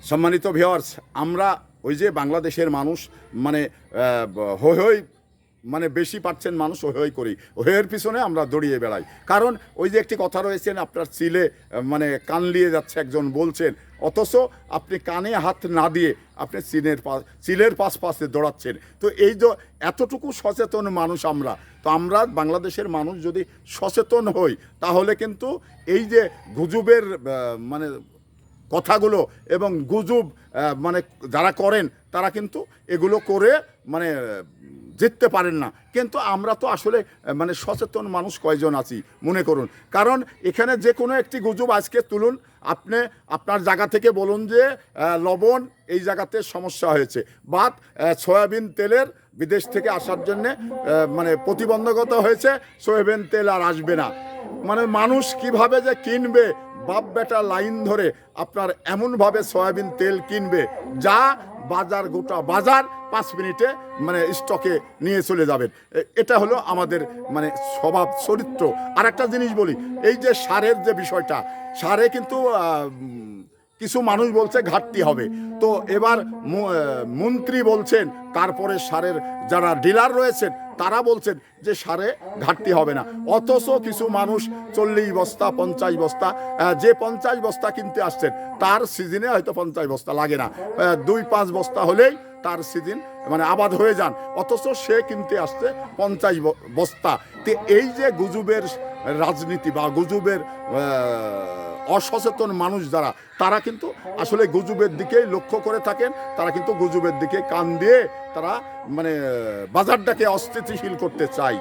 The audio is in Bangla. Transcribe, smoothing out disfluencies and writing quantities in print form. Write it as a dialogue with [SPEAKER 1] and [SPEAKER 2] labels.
[SPEAKER 1] সম্মানিত ভিউয়ার্স, আমরা ওই যে বাংলাদেশের মানুষ মানে হৈ হৈ মানে বেশি পাচ্ছেন মানুষ হৈ হৈ করি, হৈয়ের পিছনে আমরা দৌড়িয়ে বেড়াই। কারণ ওই যে একটি কথা রয়েছেন, আপনার চিলে মানে কান লিয়ে যাচ্ছে একজন বলছেন, অথচ আপনি কানে হাত না দিয়ে আপনি চিলের পাশে দৌড়াচ্ছেন। তো এই যে এতটুকু সচেতন মানুষ আমরা, তো আমরা বাংলাদেশের মানুষ যদি সচেতন হই তাহলে কিন্তু এই যে গুজবের মানে কথাগুলো এবং গুজব মানে যারা করেন তারা কিন্তু এগুলো করে মানে জিততে পারেন না। কিন্তু আমরা তো আসলে মানে সচেতন মানুষ কয়জন আছি মনে করুন। কারণ এখানে যে কোনো একটি গুজব আজকে তুলুন, আপনি আপনার জায়গা থেকে বলুন যে লবণ এই জায়গাতে সমস্যা হয়েছে, বা সয়াবিন তেলের বিদেশ থেকে আসার জন্যে মানে প্রতিবন্ধকতা হয়েছে, সয়াবিন তেল আর আসবে না। মানে মানুষ কিভাবে যে কিনবে, বাপ বেটা লাইন ধরে আপনার এমনভাবে সয়াবিন তেল কিনবে যা বাজার গোটা বাজার 5 মিনিটে মানে স্টকে নিয়ে চলে যাবেন। এটা হলো আমাদের মানে স্বভাব চরিত্র। আর একটা জিনিস বলি, এই যে সারের যে বিষয়টা, সারে কিন্তু কিছু মানুষ বলছে ঘাটতি হবে। তো এবার মন্ত্রী বলছেন, তারপরে সারের যারা ডিলার রয়েছেন তারা বলছেন যে সারে ঘাটতি হবে না। অথচ কিছু মানুষ 40 বস্তা 50 বস্তা, যে 50 বস্তা কিনতে আসছেন তার সিজনে হয়তো 50 বস্তা লাগে না, 2-5 বস্তা হলেই তার সিজন মানে আবাদ হয়ে যান, অথচ সে কিনতে আসছে 50 বস্তা। তো এই যে গুজবের রাজনীতি বা গুজবের অসচেতন মানুষ যারা, তারা কিন্তু আসলে গুজবের দিকেই লক্ষ্য করে থাকেন, তারা কিন্তু গুজবের দিকে কান দিয়ে তারা মানে বাজারটাকে অস্থিতিশীল করতে চায়।